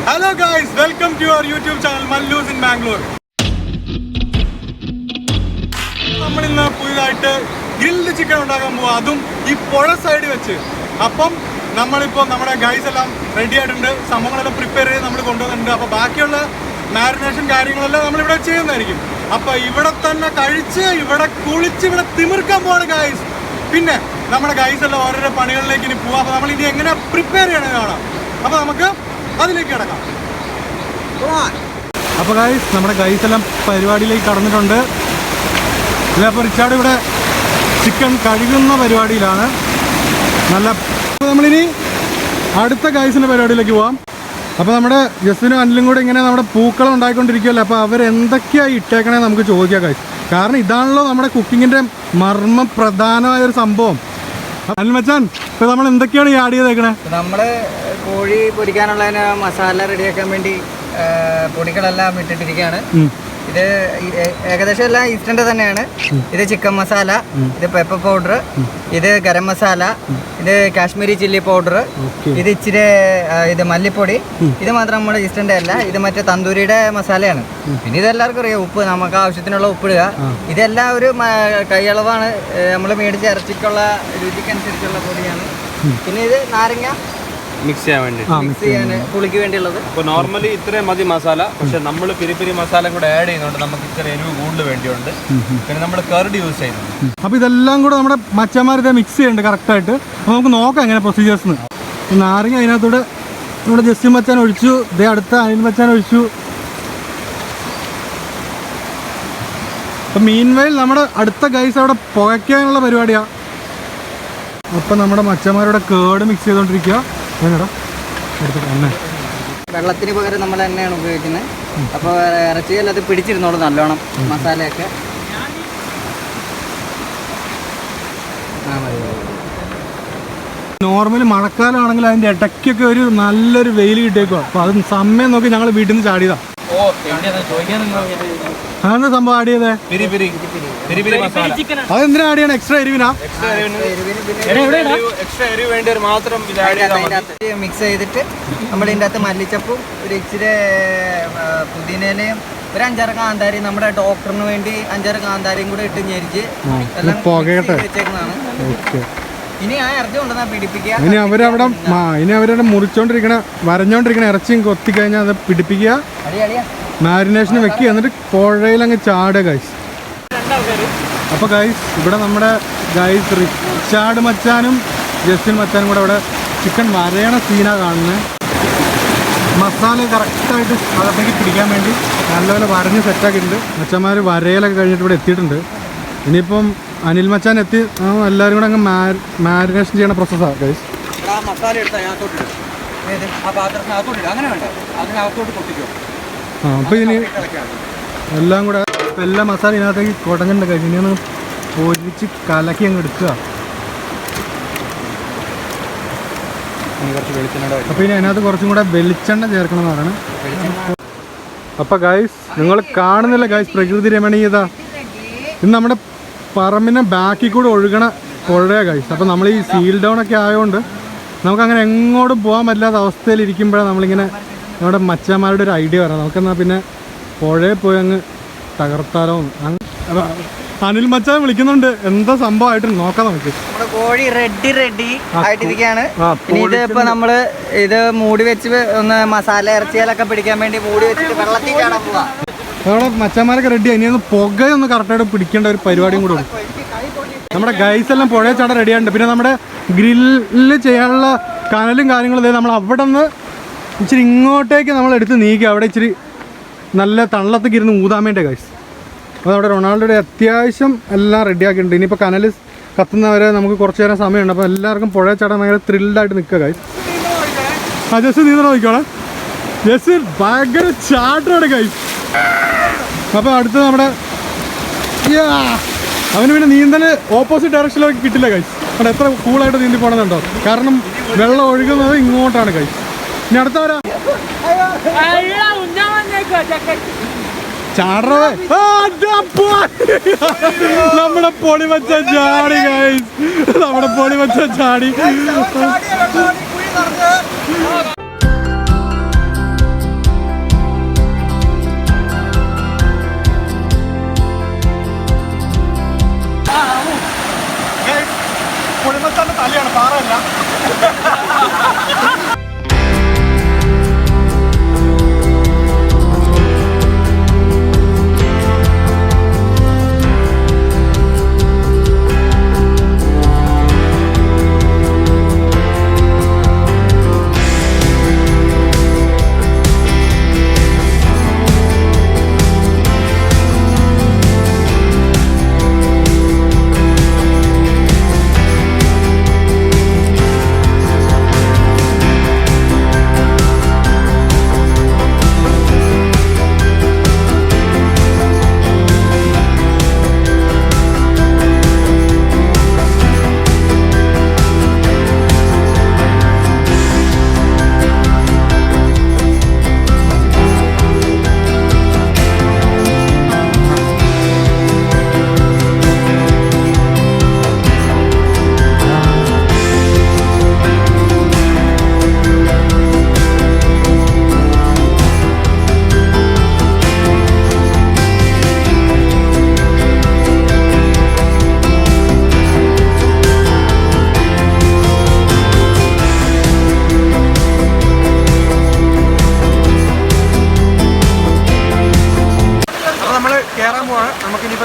Hello guys, welcome to our YouTube channel Malloos in Bangalore. നമ്മൾ ഇന്ന് പുതിയതായിട്ട് grilled chicken ഉണ്ടാക്കാൻ പോവാ, അതും ഈ പുഴ സൈഡ് വെച്ച്. അപ്പം നമ്മളിപ്പോൾ നമ്മുടെ ഗൈസ് എല്ലാം റെഡി ആയിട്ടുണ്ട്, സംഭവങ്ങളെല്ലാം പ്രിപ്പയർ ചെയ്ത് നമ്മൾ കൊണ്ടുവന്നിട്ടുണ്ട്. അപ്പോൾ ബാക്കിയുള്ള മാരിനേഷൻ കാര്യങ്ങളെല്ലാം നമ്മളിവിടെ ചെയ്യുന്നതായിരിക്കും. അപ്പോൾ ഇവിടെ തന്നെ കഴിച്ച് ഇവിടെ കുളിച്ച് ഇവിടെ തിമിർക്കാൻ പോവാണ് ഗൈസ്. പിന്നെ നമ്മുടെ ഗൈസ് എല്ലാം ഓരോരോ പണികളിലേക്ക് ഇനി പോവാം. അപ്പോൾ നമ്മൾ ഇനി എങ്ങനെ പ്രിപ്പയർ ചെയ്യണമെന്ന് കാണാം. അപ്പോൾ നമുക്ക് അതിലേക്ക് കിടക്കാം. അപ്പോൾ ഗൈസ് നമ്മുടെ ഗൈസ് എല്ലാം പരിപാടിയിലേക്ക് കടന്നിട്ടുണ്ട്. അപ്പോൾ റിച്ചാർഡ് ഇവിടെ ചിക്കൻ കഴുകുന്ന പരിപാടിയിലാണ്. അപ്പോൾ നമ്മളിനി അടുത്ത ഗൈസിൻ്റെ പരിപാടിയിലേക്ക് പോവാം. അപ്പോൾ നമ്മുടെ ജസ്റ്റിനും അനിലും കൂടെ ഇങ്ങനെ നമ്മുടെ പൂക്കളം ഉണ്ടായിക്കൊണ്ടിരിക്കുകയല്ലേ. അപ്പോൾ അവരെന്തൊക്കെയാണ് ഇട്ടേക്കണേ നമുക്ക് ചോദിക്കാം ഗൈസ്. കാരണം ഇതാണല്ലോ നമ്മുടെ കുക്കിങ്ങിൻ്റെ മർമ്മപ്രധാനമായൊരു സംഭവം. അനിൽ മച്ചാൻ, ഇപ്പോൾ നമ്മൾ എന്തൊക്കെയാണ് ഈ ആഡ് ചെയ്തേക്കണേ? നമ്മൾ കോഴി പൊരിക്കാനുള്ളതിന് മസാല റെഡിയാക്കാൻ വേണ്ടി പൊടികളെല്ലാം ഇട്ടിട്ടിരിക്കുകയാണ്. ഇത് ഏകദേശം എല്ലാം ഇൻസ്റ്റന്റ് തന്നെയാണ്. ഇത് ചിക്കൻ മസാല, ഇത് പെപ്പർ പൗഡർ, ഇത് ഗരം മസാല, ഇത് കാശ്മീരി ചില്ലി പൗഡർ, ഇത് ഇച്ചിരി ഇത് മല്ലിപ്പൊടി. ഇത് മാത്രം നമ്മുടെ ഇൻസ്റ്റന്റ് അല്ല, ഇത് മറ്റേ തന്തൂരിയുടെ മസാലയാണ്. പിന്നെ ഇതെല്ലാവർക്കും അറിയാം, ഉപ്പ്, നമുക്ക് ആവശ്യത്തിനുള്ള ഉപ്പിടുക. ഇതെല്ലാം ഒരു കൈയളവാണ്. നമ്മൾ മേടിച്ച ഇറച്ചിക്കുള്ള രുചിക്കനുസരിച്ചുള്ള പൊടിയാണ്. പിന്നെ ഇത് നാരങ്ങ മിക്സ് ചെയ്യാൻ വേണ്ടി, പുളിക്ക് വേണ്ടിയുള്ളത്. അപ്പോൾ നോർമലി ഇത്രയും മതി മസാല. പക്ഷെ നമ്മൾ പെരി മസാല കൂടെ ആഡ് ചെയ്യുന്നുണ്ട്, നമുക്ക് ഇത്ര എരിവ് കൂടുതൽ വേണ്ടിയുണ്ട്. പിന്നെ നമ്മൾ കർഡ് യൂസ് ചെയ്യുന്നുണ്ട്. അപ്പോൾ ഇതെല്ലാം കൂടെ നമ്മുടെ മച്ചന്മാർ ഇത് മിക്സ് ചെയ്യുന്നുണ്ട് കറക്റ്റായിട്ട്. അപ്പോൾ നമുക്ക് നോക്കാം എങ്ങനെ പ്രൊസീജിയേഴ്സ്. നാരങ്ങ അതിനകത്തൂടെ നമ്മുടെ ജസ്റ്റ് മച്ചാൻ ഒഴിച്ചു, ഇതേ അടുത്ത അനിൽ മച്ചാൻ ഒഴിച്ചു. അപ്പം മീൻവെയിൽ നമ്മുടെ അടുത്ത ഗൈസ് അവിടെ പുകയ്ക്കാനുള്ള പരിപാടിയാണ്. അപ്പം നമ്മുടെ മച്ചന്മാരുടെ കേട് മിക്സ് ചെയ്തുകൊണ്ടിരിക്കുക. വെള്ളത്തിന് പകരം നമ്മൾ എണ്ണയാണ് ഉപയോഗിക്കുന്നത്. അപ്പോൾ ഇറച്ചിയിൽ അത് പിടിച്ചിരുന്നോളൂ നല്ലോണം മസാലയൊക്കെ. നോർമലി മഴക്കാലമാണെങ്കിൽ അതിൻ്റെ ഇടയ്ക്കൊക്കെ ഒരു നല്ലൊരു വെയിൽ കിട്ടിയേക്കുക. അപ്പോൾ അത് സമയം നോക്കി ഞങ്ങൾ വീട്ടിൽ നിന്ന് ചാടിയതാണ്. അതെന്താ സംഭവം ആഡ് ചെയ്തേ? അതെന്തിനാ ആഡ് ചെയ്യണം? എക്സ്ട്രാ എരിവിനാ? മിക്സ് ചെയ്തിട്ട് നമ്മൾ ഇതിൻ്റെ അകത്ത് മല്ലിച്ചപ്പും ഒരു ഇച്ചിരി പുതിനയിലയും ഒരു 5-6 കാന്താരി, നമ്മുടെ ഡോക്ടറിന് വേണ്ടി 5-6 കാന്താരിയും കൂടെ ഇട്ട് ഞെരിച്ച് എല്ലാം വെച്ചേക്കുന്നതാണ്. ഇനി ആ ഇറച്ചി കൊണ്ടുവന്നാൽ പിടിപ്പിക്കുക. ഇനി അവരവിടെ മുറിച്ചോണ്ടിരിക്കണ വരഞ്ഞോണ്ടിരിക്കണ ഇറച്ചിയും കൊത്തിക്കഴിഞ്ഞാൽ അത് പിടിപ്പിക്കുക, മാരിനേഷന് വെക്കുക, എന്നിട്ട് പുഴയിൽ അങ്ങ് ചാടുക ഗൈസ്. അപ്പോൾ ഗൈസ് ഇവിടെ നമ്മുടെ ഗൈസ് റിച്ചാർഡ് മച്ചാനും ജസ്റ്റിൻ മച്ചാനും കൂടെ ഇവിടെ ചിക്കൻ വരയണ സീനാണ് കാണുന്നത്. മസാല കറക്റ്റായിട്ട് അകത്തേക്ക് പിടിക്കാൻ വേണ്ടി നല്ലപോലെ വരഞ്ഞ് സെറ്റാക്കിയിട്ടുണ്ട്. മച്ചന്മാർ വരയിലൊക്കെ കഴിഞ്ഞിട്ട് ഇവിടെ എത്തിയിട്ടുണ്ട്. ഇനിയിപ്പം അനിൽ മച്ചാൻ എത്തി എല്ലാവരും കൂടെ അങ്ങ് മാരിനേഷൻ ചെയ്യണ പ്രോസസ്സാണ് ഗൈസ്. അപ്പോൾ ഇനി എല്ലാം കൂടെ എല്ലാ മസാല ഇതിനകത്തേക്ക് കുടങ്ങണ്ട കഴിച്ചു. ഇനി ഒന്ന് പൊരിച്ച് കലക്കി അങ്ങ് എടുക്കുക. അപ്പോൾ ഇനി അതിനകത്ത് കുറച്ചും കൂടെ വെളിച്ചെണ്ണ ചേർക്കണം എന്ന് പറയണം. അപ്പോൾ ഗൈസ് നിങ്ങൾ കാണുന്നില്ല ഗൈസ്, പ്രകൃതി രമണീയത. ഇത് നമ്മുടെ പറമ്പിനെ ബാക്കിൽ കൂടെ ഒഴുകണ പുഴയാണ് ഗൈസ്. അപ്പോൾ നമ്മൾ ഈ സീൽ ഡൗൺ ഒക്കെ ആയതുകൊണ്ട് നമുക്കങ്ങനെ എങ്ങോട്ടും പോകാൻ പറ്റാത്ത അവസ്ഥയിൽ ഇരിക്കുമ്പോഴാണ് നമ്മളിങ്ങനെ നമ്മുടെ മച്ചന്മാരുടെ ഒരു ഐഡിയ പറയാം, നമുക്കെന്നാൽ പിന്നെ പുഴയിൽ പോയി അങ്ങ് തകർത്താലോ. അനിൽ മച്ചാൻ വിളിക്കുന്നുണ്ട്, എന്താ സംഭവമായിട്ട് നോക്കാം നമുക്ക്. നമ്മുടെ കോഴി റെഡി ആയിട്ടിരിക്കുകയാണ്. ഇത് ഇപ്പൊ നമ്മള് ഇത് മൂടി വെച്ച് ഒന്ന് മസാല ഇറച്ചിയിലൊക്കെ പിടിക്കാൻ വേണ്ടി മൂടി വെച്ചിട്ട് വെള്ളത്തിൽ ചാടാൻ പോവാ. നമ്മുടെ മച്ചന്മാരൊക്കെ റെഡി. ഇനിയൊന്ന് പുകയൊന്ന് കറക്റ്റായിട്ട് പിടിക്കേണ്ട ഒരു പരിപാടിയും കൂടെ ഉണ്ട്. നമ്മുടെ ഗൈസ് എല്ലാം പുഴയിൽ ചാടാൻ റെഡിയായിട്ടുണ്ട്. പിന്നെ നമ്മുടെ ഗ്രില്ല് ചെയ്യാനുള്ള കനലും കാര്യങ്ങളും നമ്മൾ അവിടെ നിന്ന് ഇച്ചിരി ഇങ്ങോട്ടേക്ക് നമ്മൾ എടുത്ത് നീക്കി അവിടെ ഇച്ചിരി നല്ല തണലത്തേക്ക് ഇരുന്ന് ഊതാൻ വേണ്ടി ഗൈസ്. അപ്പോൾ നമ്മുടെ റൊണാൾഡോയുടെ അത്യാവശ്യം എല്ലാം റെഡിയാക്കിയിട്ടുണ്ട്. ഇനിയിപ്പോൾ കനൽ കത്തുന്നവരെ നമുക്ക് കുറച്ച് നേരം സമയമുണ്ട്. അപ്പോൾ എല്ലാവർക്കും പുഴയിൽ ചാടാൻ ഭയങ്കര ത്രില്ഡായിട്ട് നിൽക്കുക ഗൈസ്. ആ ജസ്റ്റ് നീ നോക്കിക്കോളെ, ജസ്റ്റ് ഭയങ്കര ചാട്ടമാണ് ഗൈസ്. അപ്പോൾ അടുത്ത് നമ്മുടെ അവന് പിന്നെ നീന്തൽ ഓപ്പോസിറ്റ് ഡയറക്ഷനിലേക്ക് കിട്ടില്ല ഗൈസ്. അവിടെ എത്ര കൂളായിട്ട് നീന്തി പോകണമെന്നുണ്ടോ, കാരണം വെള്ളം ഒഴുകുന്നത് ഇങ്ങോട്ടാണ് ഗൈസ്. ഇനി അടുത്തവരാ ചാടേ. നമ്മുടെ പൊടി വച്ച ചാടി ഗൈസ്, നമ്മുടെ പൊടി വച്ച ചാടി.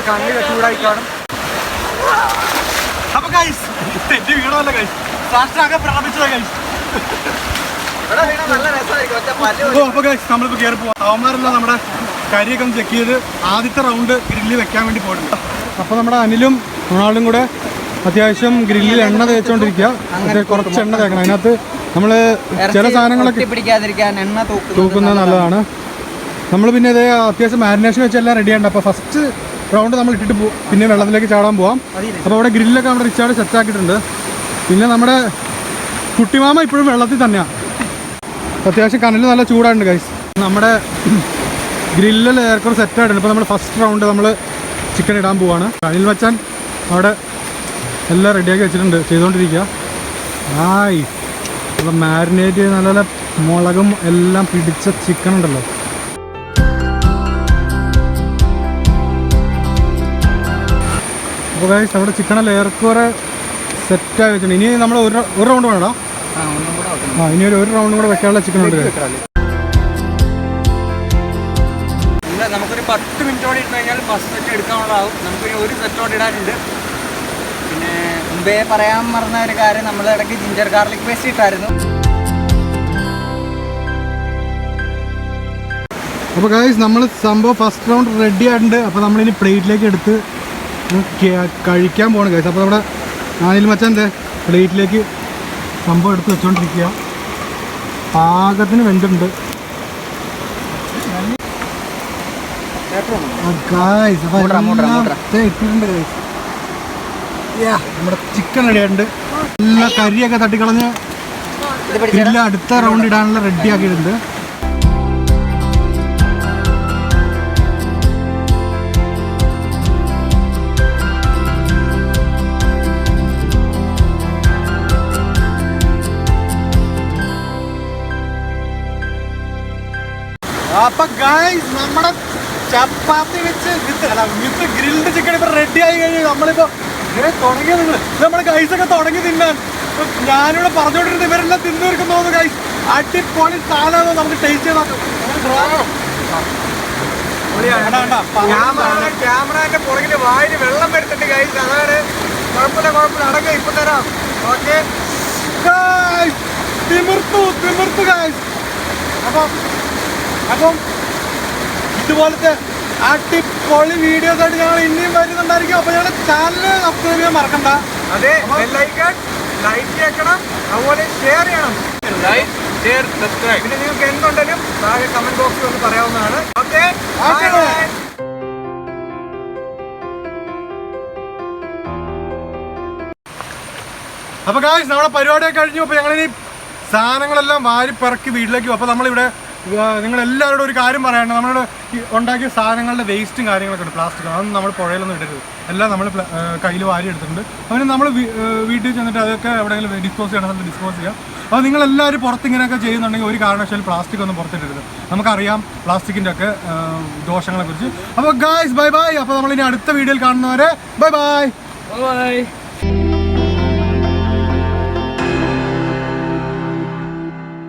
നമ്മുടെ കണ്ണിൽ ചൂടായി കാണും. അപ്പൊ ഗൈസ് എന്റെ വീടല്ല ഗൈസ് സാക്ഷാകെ പ്രാപിച്ചതാ ഗൈസ്. അപ്പൊ ഗൈസ് നമ്മളിപ്പോ കയറി പോവാം. അവന്മാരെല്ലാം നമ്മുടെ കരിയൊക്കെ ഒന്ന് ചെക്ക് ചെയ്ത് ആദ്യത്തെ റൗണ്ട് ഗ്രില്ലിൽ വെക്കാൻ വേണ്ടി പോയിട്ടുണ്ട്. അപ്പൊ നമ്മുടെ അനിലും റൊണാൾഡും കൂടെ അത്യാവശ്യം ഗ്രില്ലിൽ എണ്ണ തേച്ചോണ്ടിരിക്കുക. കുറച്ച് എണ്ണ തേക്കണം. അതിനകത്ത് നമ്മള് ചില സാധനങ്ങളൊക്കെ തൂക്കുന്നത് നല്ലതാണ്. നമ്മൾ പിന്നെ ഇതേ അത്യാവശ്യം മാരിനേഷൻ വെച്ചെല്ലാം റെഡിയാണ്. അപ്പോൾ ഫസ്റ്റ് റൗണ്ട് നമ്മൾ ഇട്ടിട്ട് പിന്നെ വെള്ളത്തിലേക്ക് ചാടാൻ പോവാം. അപ്പോൾ അവിടെ ഗ്രില്ലൊക്കെ നമ്മുടെ റിച്ചാർഡ് സെറ്റാക്കിയിട്ടുണ്ട്. പിന്നെ നമ്മുടെ കുട്ടിമാമ ഇപ്പോഴും വെള്ളത്തിൽ തന്നെയാണ്. അത്യാവശ്യം കനൽ നല്ല ചൂടായിട്ടുണ്ട് ഗൈസ്. നമ്മുടെ ഗ്രില്ലിൽ ഏറെക്കുറെ സെറ്റായിട്ടുണ്ട്. ഇപ്പോൾ നമ്മൾ ഫസ്റ്റ് റൗണ്ട് നമ്മൾ ചിക്കൻ ഇടാൻ പോവാണ്. അനിൽ മച്ചാൻ അവിടെ എല്ലാം റെഡിയാക്കി വെച്ചിട്ടുണ്ട്, ചെയ്തുകൊണ്ടിരിക്കുക. ആയി അപ്പോൾ മാരിനേറ്റ് ചെയ്ത് നല്ല നല്ല മുളകും എല്ലാം പിടിച്ച ചിക്കൻ ഉണ്ടല്ലോ. അപ്പോൾ ഗൈസ് അവിടെ ചിക്കനെല്ലാം ഏറെക്കുറെ സെറ്റായി വെച്ചിട്ടുണ്ട്. ഇനി നമ്മൾ ഒരു റൗണ്ട് വേണം. ഇനി ഒരു റൗണ്ടും കൂടെ വെക്കാനുള്ള ചിക്കൻ ഉണ്ട്. നമുക്കൊരു 10 മിനിറ്റ് കൂടി ഇട്ട് കഴിഞ്ഞാൽ ഫസ്റ്റ് സെറ്റ് എടുക്കാനുള്ളതാവും. നമുക്കൊരു ഒരു സെറ്റോട് ഇടാനുണ്ട്. പിന്നെ മുമ്പേ പറയാൻ മറന്ന ഒരു കാര്യം, നമ്മൾ ഇടയ്ക്ക് ജിഞ്ചർ ഗാർലിക് പേസ്റ്റ് ഇട്ടായിരുന്നു. അപ്പോൾ ഗൈസ് നമ്മൾ സംഭവം ഫസ്റ്റ് റൗണ്ട് റെഡി ആയിട്ടുണ്ട്. അപ്പോൾ നമ്മളിനി പ്ലേറ്റിലേക്ക് എടുത്ത് കഴിക്കാൻ പോകണം ഗൈസ്. അപ്പോൾ നമ്മുടെ അനിൽ മച്ചാൻ്റെ പ്ലേറ്റിലേക്ക് സംഭവം എടുത്ത് വെച്ചുകൊണ്ടിരിക്കുക. പാകത്തിന് വെന്തുണ്ട് ഗൈസ്. അപ്പോൾ ഇട്ടിട്ടുണ്ട് ഗൈസ്. നമ്മുടെ ചിക്കൻ റെഡി ആയിട്ടുണ്ട്. എല്ലാ കരിയൊക്കെ തട്ടിക്കളഞ്ഞ് എല്ലാം അടുത്ത റൗണ്ട് ഇടാനുള്ള റെഡി ആക്കിയിട്ടുണ്ട്. അപ്പൊ ഗൈസ് നമ്മുടെ ചപ്പാത്തി വെച്ച് വിത്ത് ഗ്രിൽഡ് ചിക്കൻ ഇപ്പൊ റെഡി ആയി കഴിഞ്ഞു. നമ്മളിപ്പോ തുടങ്ങിയ നമ്മുടെ ഗൈസൊക്കെ തുടങ്ങി തിന്നാൻ. ഞാനിവിടെ പറഞ്ഞോണ്ടിരുന്ന ഇവരെല്ലാം തിന്നു തീർക്കുന്നു തോന്നുന്നു ഗൈസ്. അടിപൊളി സാധനം നമുക്ക് ടേസ്റ്റ് ചെയ്താൽ. ക്യാമറന്റെ പുറകില് വായിൽ വെള്ളം വരുന്നുണ്ട് ഗൈസ്. അതാണ് കുഴപ്പമില്ല അടങ്ങ് ഇപ്പൊ തരാം. ഓക്കെ തിമിർത്തു ഗൈസ്. അപ്പം ഇതുപോലത്തെ അടിപൊളി വീഡിയോസ് ആയിട്ട് ഞങ്ങൾ ഇനിയും വരുന്നുണ്ടായിരിക്കും. അപ്പോൾ ഞങ്ങളുടെ ചാനൽ സബ്സ്ക്രൈബ് ചെയ്യാൻ മറക്കണ്ട. അതെ, ലൈക്ക് ചെയ്യണം, അതുപോലെ ഷെയർ ചെയ്യണം. പിന്നെ നിങ്ങൾക്ക് എന്തുണ്ടെങ്കിലും താഴെ കമന്റ് ബോക്സിൽ ഒന്ന് പറയാവുന്നതാണ്. ഓക്കെ. അപ്പോൾ ഗായ്സ് നമ്മുടെ പരിപാടിയൊക്കെ കഴിഞ്ഞു. അപ്പോൾ ഞങ്ങളിനി സാധനങ്ങളെല്ലാം വാരി പിറക്കി വീട്ടിലേക്ക് പോകും. അപ്പോൾ നമ്മളിവിടെ നിങ്ങളെല്ലാവരോടും ഒരു കാര്യം പറയാനുണ്ട്. നമ്മളുടെ ഉണ്ടാക്കിയ സാധനങ്ങളുടെ വേസ്റ്റും കാര്യങ്ങളൊക്കെ ഉണ്ട്, പ്ലാസ്റ്റിക്, അതൊന്നും നമ്മൾ പുഴയിലൊന്നും ഇടരുത്. എല്ലാം നമ്മൾ കയ്യിൽ വാരി എടുത്തിട്ടുണ്ട്. അതിന് നമ്മൾ വീട്ടിൽ ചെന്നിട്ട് അതൊക്കെ എവിടെയെങ്കിലും ഡിസ്പോസ് ചെയ്യണമെന്നുണ്ട് ഡിസ്പോസ് ചെയ്യാം. അപ്പോൾ നിങ്ങളെല്ലാവരും പുറത്തിങ്ങനെയൊക്കെ ചെയ്യുന്നുണ്ടെങ്കിൽ ഒരു കാരണവശാലും പ്ലാസ്റ്റിക് ഒന്നും പുറത്തിടരുത്. നമുക്കറിയാം പ്ലാസ്റ്റിക്കിൻ്റെ ഒക്കെ ദോഷങ്ങളെക്കുറിച്ച്. അപ്പോൾ ഗായ്സ് ബൈ ബൈ. അപ്പോൾ നമ്മളിനി അടുത്ത വീഡിയോയിൽ കാണുന്നവരെ ബൈ ബൈ.